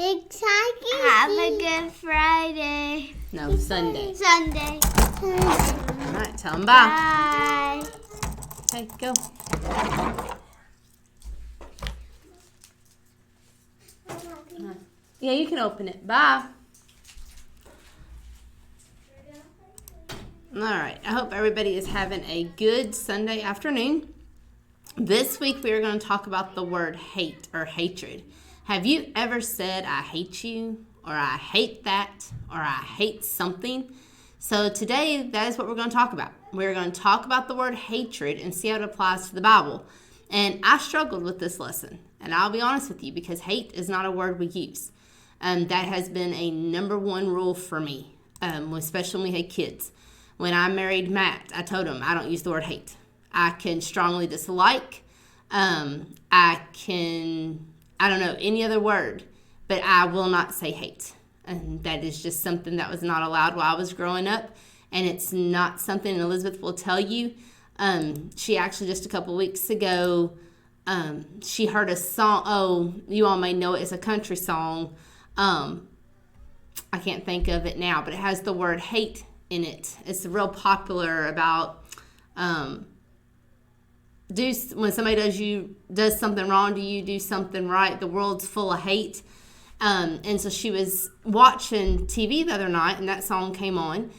Exciting. Have a good Friday. No, Sunday. Sunday. All right, tell them bye. Bye. Okay, go. Yeah, you can open it. Bye. All right. I hope everybody is having a good Sunday afternoon. This week we are going to talk about the word hate or hatred. Have you ever said, I hate you, or I hate that, or I hate something? So today, that is what we're going to talk about. We're going to talk about the word hatred and see how it applies to the Bible. And I struggled with this lesson. And I'll be honest with you, because hate is not a word we use. That has been a number one rule for me, especially when we had kids. When I married Matt, I told him I don't use the word hate. I can strongly dislike. I don't know any other word, but I will not say hate. And that is just something that was not allowed while I was growing up. And it's not something Elizabeth will tell you. She actually just a couple weeks ago, she heard a song. Oh, you all may know it. It's a country song. I can't think of it now, but it has the word hate in it. It's real popular about when somebody does something wrong to you, do something right. The world's full of hate. And so she was watching TV the other night, and that song came on.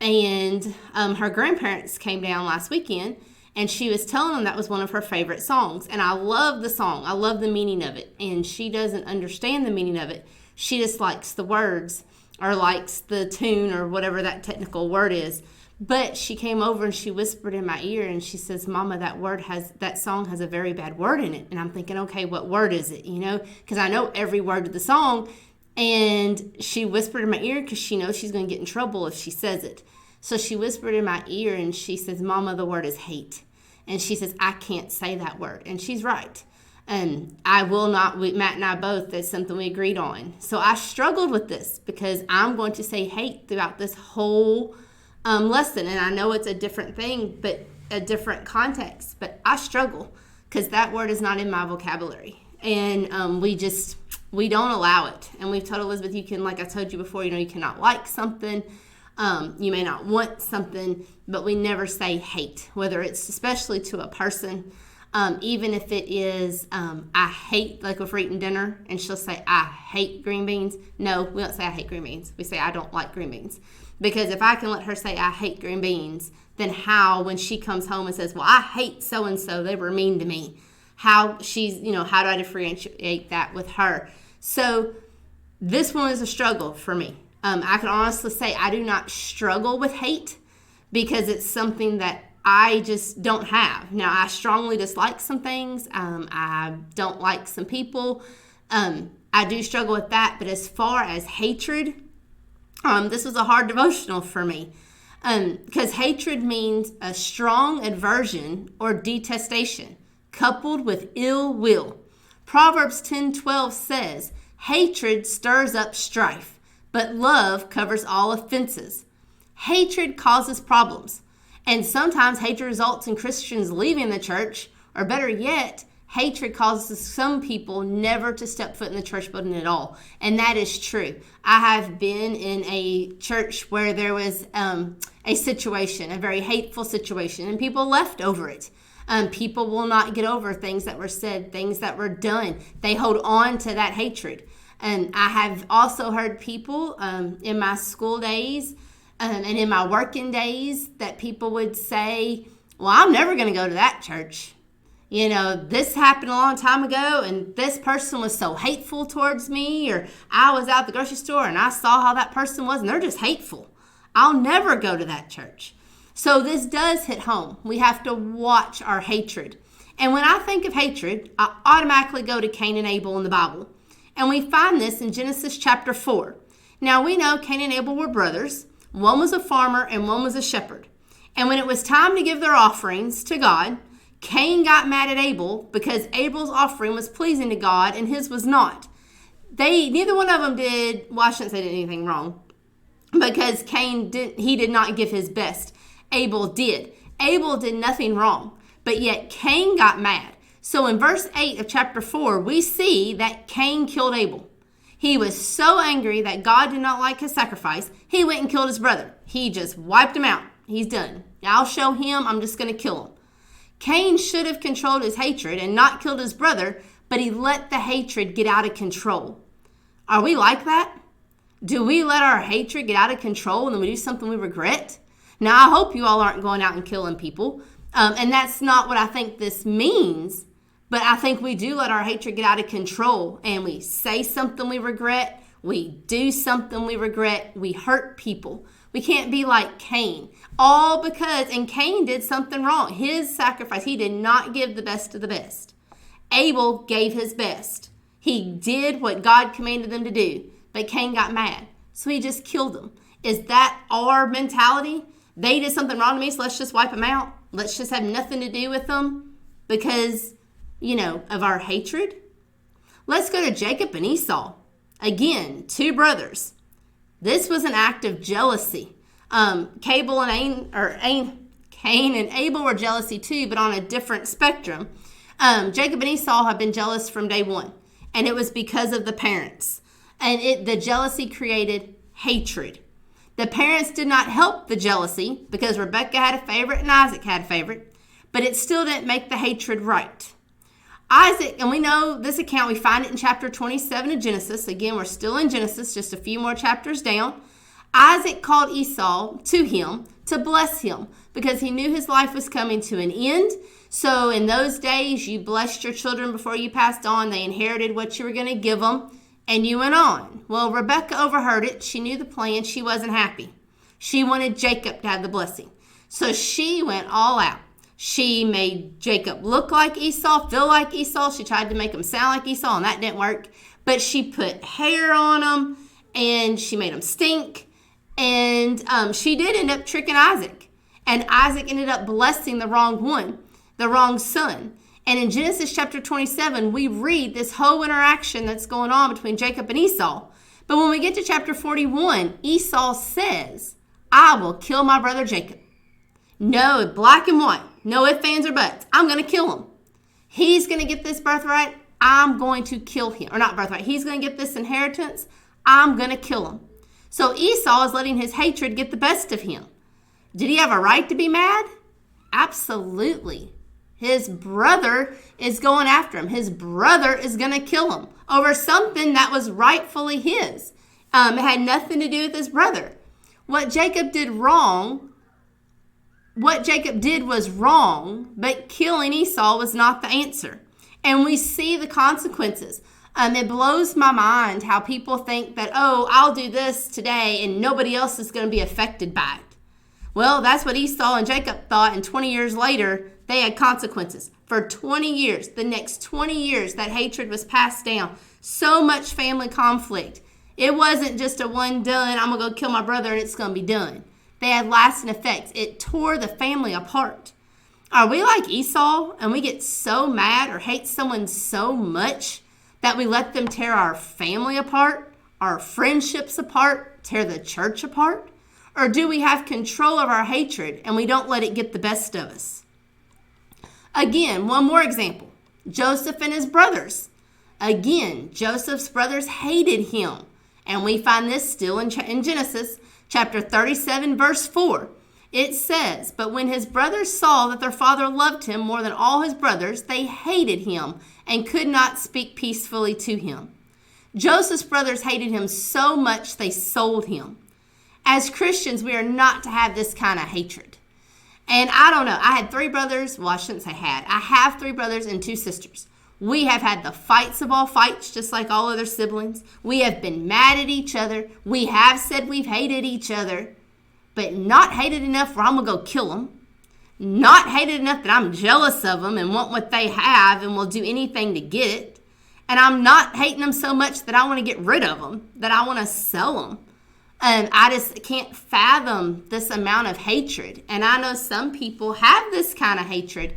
And her grandparents came down last weekend, and she was telling them that was one of her favorite songs. And I love the song. I love the meaning of it. And she doesn't understand the meaning of it. She just likes the words or likes the tune or whatever that technical word is. But she came over and she whispered in my ear and she says, Mama, that song has a very bad word in it. And I'm thinking, okay, what word is it? Because I know every word of the song. And she whispered in my ear because she knows she's going to get in trouble if she says it. So she whispered in my ear and she says, Mama, the word is hate. And she says, I can't say that word. And she's right. And I will not, Matt and I both, that's something we agreed on. So I struggled with this because I'm going to say hate throughout this whole lesson. And I know it's a different thing, but a different context. But I struggle because that word is not in my vocabulary. And we don't allow it. And we've told Elizabeth, you can, like I told you before, you cannot like something. You may not want something, but we never say hate, whether it's especially to a person. Even if it is, I hate, like if we're eating dinner and she'll say, I hate green beans. No, we don't say I hate green beans. We say I don't like green beans. Because if I can let her say I hate green beans, then how, when she comes home and says, well, I hate so-and-so, they were mean to me. How do I differentiate that with her? So this one is a struggle for me. I can honestly say I do not struggle with hate because it's something that I just don't have. Now, I strongly dislike some things. I don't like some people. I do struggle with that. But as far as hatred, this was a hard devotional for me. Because hatred means a strong aversion or detestation coupled with ill will. Proverbs 10:12 says, hatred stirs up strife, but love covers all offenses. Hatred causes problems. And sometimes hatred results in Christians leaving the church, or better yet, hatred causes some people never to step foot in the church building at all. And that is true. I have been in a church where there was a situation, a very hateful situation, and people left over it. People will not get over things that were said, things that were done. They hold on to that hatred. And I have also heard people in my school days and in my working days that people would say, well, I'm never going to go to that church. This happened a long time ago and this person was so hateful towards me, or I was out at the grocery store and I saw how that person was and they're just hateful. I'll never go to that church. So this does hit home. We have to watch our hatred. And when I think of hatred, I automatically go to Cain and Abel in the Bible. And we find this in Genesis chapter 4. Now we know Cain and Abel were brothers. One was a farmer and one was a shepherd. And when it was time to give their offerings to God, Cain got mad at Abel because Abel's offering was pleasing to God and his was not. Neither one of them did, well, I shouldn't say they did anything wrong, because Cain did not give his best. Abel did. Abel did nothing wrong, but yet Cain got mad. So in verse 8 of chapter 4, we see that Cain killed Abel. He was so angry that God did not like his sacrifice, he went and killed his brother. He just wiped him out. He's done. I'll show him. I'm just going to kill him. Cain should have controlled his hatred and not killed his brother, but he let the hatred get out of control. Are we like that? Do we let our hatred get out of control and then we do something we regret? Now, I hope you all aren't going out and killing people. And that's not what I think this means. But I think we do let our hatred get out of control and we say something we regret. We do something we regret. We hurt people. We can't be like Cain. All because, and Cain did something wrong. His sacrifice, he did not give the best of the best. Abel gave his best. He did what God commanded them to do. But Cain got mad. So he just killed them. Is that our mentality? They did something wrong to me, so let's just wipe them out. Let's just have nothing to do with them because, of our hatred. Let's go to Jacob and Esau. Again, two brothers. This was an act of jealousy. Cain and Abel were jealousy too, but on a different spectrum. Jacob and Esau have been jealous from day one, and it was because of the parents. And the jealousy created hatred. The parents did not help the jealousy because Rebekah had a favorite and Isaac had a favorite, but it still didn't make the hatred right. Isaac, and we know this account, we find it in chapter 27 of Genesis. Again, we're still in Genesis, just a few more chapters down. Isaac called Esau to him to bless him because he knew his life was coming to an end. So in those days, you blessed your children before you passed on. They inherited what you were going to give them, and you went on. Well, Rebekah overheard it. She knew the plan. She wasn't happy. She wanted Jacob to have the blessing. So she went all out. She made Jacob look like Esau, feel like Esau. She tried to make him sound like Esau, and that didn't work. But she put hair on him, and she made him stink. And she did end up tricking Isaac. And Isaac ended up blessing the wrong one, the wrong son. And in Genesis chapter 27, we read this whole interaction that's going on between Jacob and Esau. But when we get to chapter 41, Esau says, I will kill my brother Jacob. No, black and white. No ifs, ands, or buts. I'm going to kill him. He's going to get this birthright. I'm going to kill him. Or not birthright. He's going to get this inheritance. I'm going to kill him. So Esau is letting his hatred get the best of him. Did he have a right to be mad? Absolutely. His brother is going after him. His brother is going to kill him over something that was rightfully his. It had nothing to do with his brother. What Jacob did was wrong, but killing Esau was not the answer. And we see the consequences. It blows my mind how people think that, I'll do this today and nobody else is going to be affected by it. Well, that's what Esau and Jacob thought, and 20 years later, they had consequences. For 20 years, the next 20 years, that hatred was passed down. So much family conflict. It wasn't just a one done, I'm going to go kill my brother and it's going to be done. They had lasting effects. It tore the family apart. Are we like Esau and we get so mad or hate someone so much that we let them tear our family apart, our friendships apart, tear the church apart? Or do we have control of our hatred and we don't let it get the best of us? Again, one more example. Joseph and his brothers. Again, Joseph's brothers hated him. And we find this still in Genesis chapter 37, verse 4. It says, but when his brothers saw that their father loved him more than all his brothers, they hated him and could not speak peacefully to him. Joseph's brothers hated him so much they sold him. As Christians, we are not to have this kind of hatred. And I don't know. I had three brothers. Well, I shouldn't say had. I have three brothers and two sisters. We have had the fights of all fights, just like all other siblings. We have been mad at each other. We have said we've hated each other, but not hated enough where I'm going to go kill them. Not hated enough that I'm jealous of them and want what they have and will do anything to get it. And I'm not hating them so much that I want to get rid of them, that I want to sell them. And I just can't fathom this amount of hatred. And I know some people have this kind of hatred.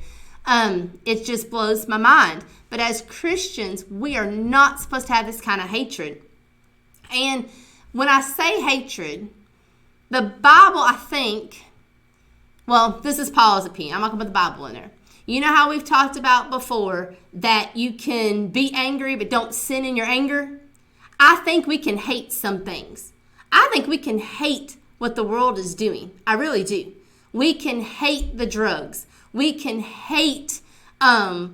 It just blows my mind. But as Christians, we are not supposed to have this kind of hatred. And when I say hatred, the Bible, I think, well, this is Paul's opinion. I'm not going to put the Bible in there. You know how we've talked about before that you can be angry but don't sin in your anger? I think we can hate some things. I think we can hate what the world is doing. I really do. We can hate the drugs. We can hate the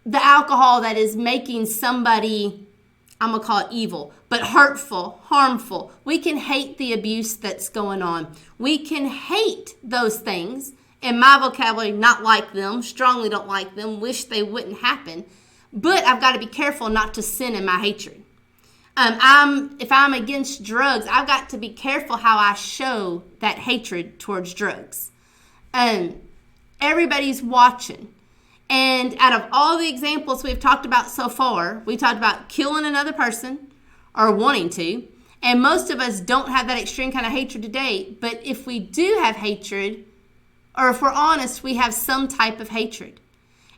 alcohol that is making somebody, I'm going to call it evil, but hurtful, harmful. We can hate the abuse that's going on. We can hate those things. In my vocabulary, not like them, strongly don't like them, wish they wouldn't happen. But I've got to be careful not to sin in my hatred. If I'm against drugs, I've got to be careful how I show that hatred towards drugs. Everybody's watching. And out of all the examples we've talked about so far, we talked about killing another person or wanting to. And most of us don't have that extreme kind of hatred today. But if we do have hatred, or if we're honest, we have some type of hatred.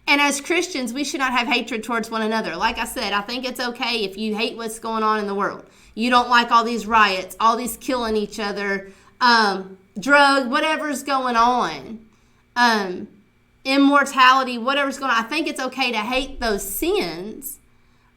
And as Christians, we should not have hatred towards one another. Like I said, I think it's okay if you hate what's going on in the world. You don't like all these riots, all these killing each other, drugs, whatever's going on, immortality, whatever's going on. I think it's okay to hate those sins,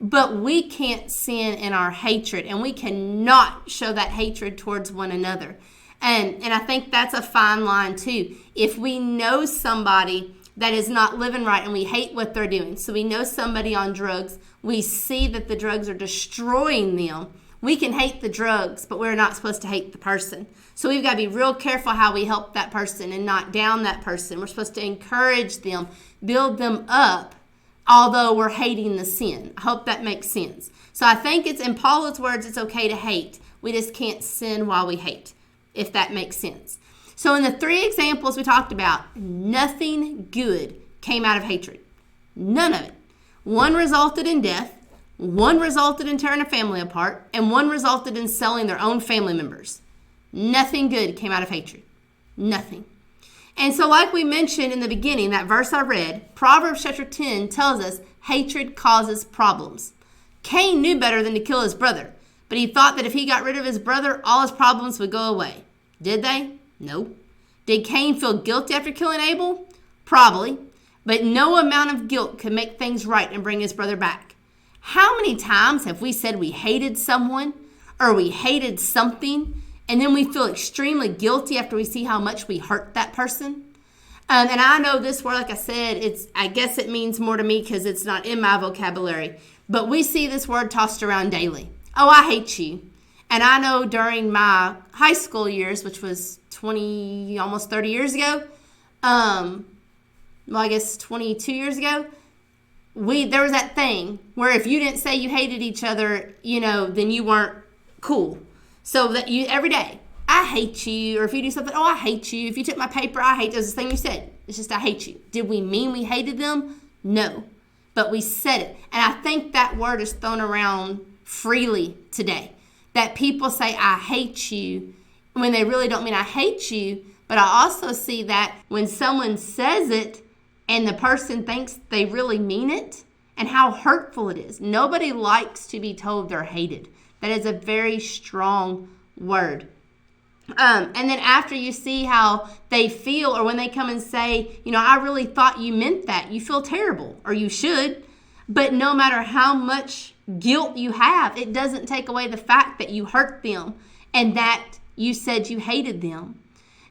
but we can't sin in our hatred, and we cannot show that hatred towards one another. And I think that's a fine line too. If we know somebody that is not living right and we hate what they're doing. So we know somebody on drugs. We see that the drugs are destroying them. We can hate the drugs, but we're not supposed to hate the person. So we've got to be real careful how we help that person and not down that person. We're supposed to encourage them, build them up, although we're hating the sin. I hope that makes sense. So I think it's, in Paul's words, it's okay to hate. We just can't sin while we hate, if that makes sense. So in the 3 examples we talked about, nothing good came out of hatred. None of it. One resulted in death, one resulted in tearing a family apart, and one resulted in selling their own family members. Nothing good came out of hatred. Nothing. And so like we mentioned in the beginning, that verse I read, Proverbs chapter 10 tells us hatred causes problems. Cain knew better than to kill his brother, but he thought that if he got rid of his brother, all his problems would go away. Did they? No. Did Cain feel guilty after killing Abel? Probably. But no amount of guilt could make things right and bring his brother back. How many times have we said we hated someone or we hated something, and then we feel extremely guilty after we see how much we hurt that person? And I know this word, like I said, I guess it means more to me because it's not in my vocabulary. But we see this word tossed around daily. Oh, I hate you. And I know during my high school years, which was 20, almost 30 years ago, I guess 22 years ago, there was that thing where if you didn't say you hated each other, then you weren't cool. So that every day, I hate you, or if you do something, oh, I hate you. If you took my paper, I hate you. It's the thing you said. It's just, I hate you. Did we mean we hated them? No. But we said it. And I think that word is thrown around freely today. That people say, I hate you, when they really don't mean I hate you. But I also see that when someone says it and the person thinks they really mean it, and how hurtful it is. Nobody likes to be told they're hated. That is a very strong word. And then after you see how they feel, or when they come and say, I really thought you meant that, you feel terrible, or you should. But no matter how much guilt you have, it doesn't take away the fact that you hurt them and that you said you hated them.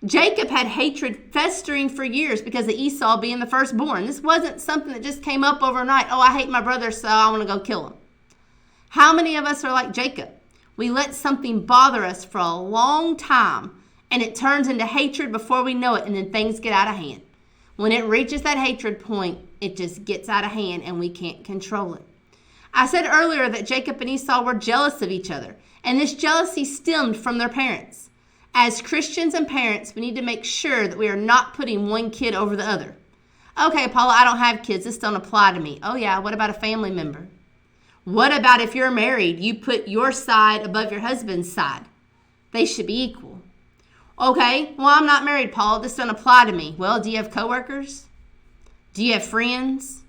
Jacob had hatred festering for years because of Esau being the firstborn. This wasn't something that just came up overnight. Oh, I hate my brother, so I want to go kill him. How many of us are like Jacob? We let something bother us for a long time, and it turns into hatred before we know it, and then things get out of hand. When it reaches that hatred point, it just gets out of hand, and we can't control it. I said earlier that Jacob and Esau were jealous of each other, and this jealousy stemmed from their parents. As Christians and parents, we need to make sure that we are not putting one kid over the other. Okay, Paula, I don't have kids. This don't apply to me. Oh, yeah, what about a family member? What about if you're married, you put your side above your husband's side? They should be equal. Okay, well, I'm not married, Paul. This doesn't apply to me. Well, do you have coworkers? Do you have friends?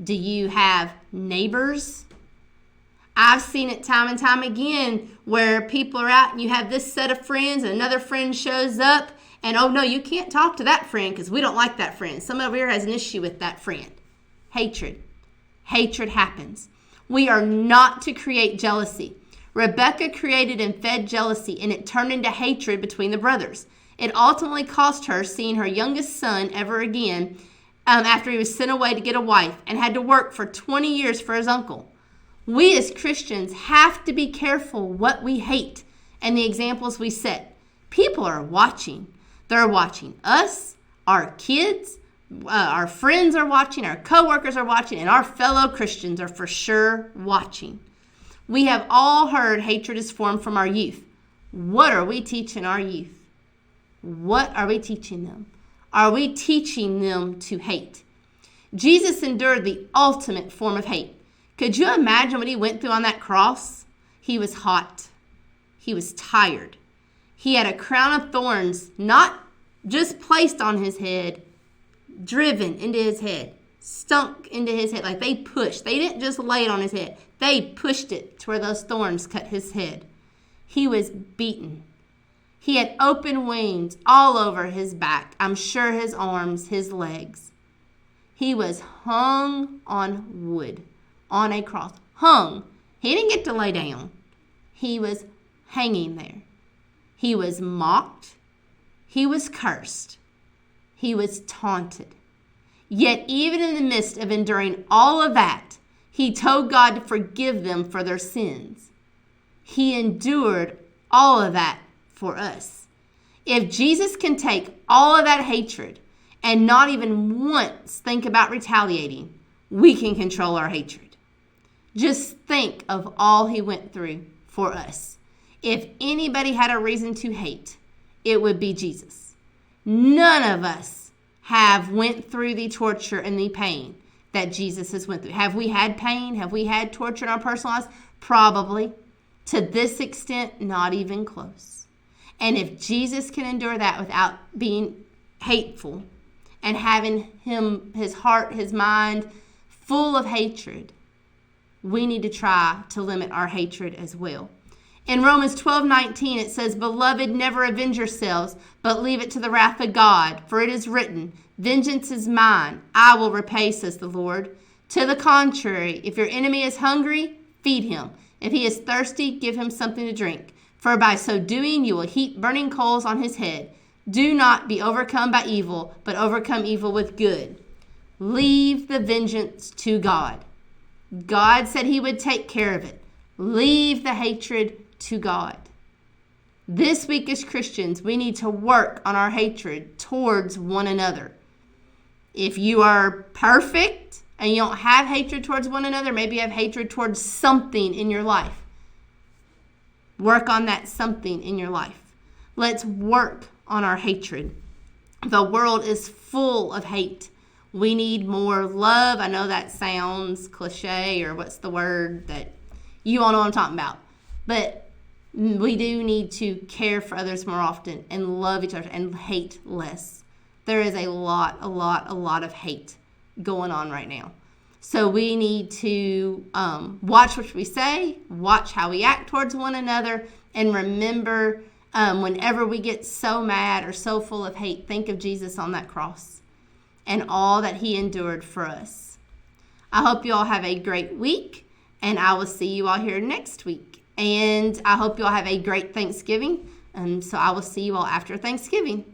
Do you have neighbors? I've seen it time and time again where people are out and you have this set of friends and another friend shows up and, oh, no, you can't talk to that friend because we don't like that friend. Someone over here has an issue with that friend. Hatred. Hatred happens. We are not to create jealousy. Rebecca created and fed jealousy, and it turned into hatred between the brothers. It ultimately cost her seeing her youngest son ever again after he was sent away to get a wife and had to work for 20 years for his uncle. We as Christians have to be careful what we hate and the examples we set. People are watching. They're watching us, our kids, our friends are watching, our coworkers are watching, and our fellow Christians are for sure watching. We have all heard hatred is formed from our youth. What are we teaching our youth? What are we teaching them? Are we teaching them to hate? Jesus endured the ultimate form of hate. Could you imagine what he went through on that cross? He was hot. He was tired. He had a crown of thorns, not just placed on his head, driven into his head, stunk into his head. Like they pushed. They didn't just lay it on his head. They pushed it to where those thorns cut his head. He was beaten. He had open wounds all over his back. I'm sure his arms, his legs. He was hung on wood, on a cross. Hung. He didn't get to lay down. He was hanging there. He was mocked. He was cursed. He was taunted. Yet even in the midst of enduring all of that, he told God to forgive them for their sins. He endured all of that for us. If Jesus can take all of that hatred and not even once think about retaliating, we can control our hatred. Just think of all he went through for us. If anybody had a reason to hate, it would be Jesus. None of us have went through the torture and the pain that Jesus has went through. Have we had pain? Have we had torture in our personal lives? Probably. To this extent, not even close. And if Jesus can endure that without being hateful and having his heart, his mind full of hatred, we need to try to limit our hatred as well. In Romans 12:19, it says, "Beloved, never avenge yourselves, but leave it to the wrath of God. For it is written, 'Vengeance is mine, I will repay,' says the Lord. To the contrary, if your enemy is hungry, feed him. If he is thirsty, give him something to drink. For by so doing, you will heap burning coals on his head. Do not be overcome by evil, but overcome evil with good." Leave the vengeance to God. God said he would take care of it. Leave the hatred to God. This week as Christians, we need to work on our hatred towards one another. If you are perfect and you don't have hatred towards one another, maybe you have hatred towards something in your life. Work on that something in your life. Let's work on our hatred. The world is full of hate. We need more love. I know that sounds cliche, or what's the word that you all know what I'm talking about. But we do need to care for others more often and love each other and hate less. There is a lot of hate going on right now. So we need to watch what we say, watch how we act towards one another, and remember whenever we get so mad or so full of hate, think of Jesus on that cross and all that he endured for us. I hope you all have a great week, and I will see you all here next week. And I hope you all have a great Thanksgiving. And so I will see you all after Thanksgiving.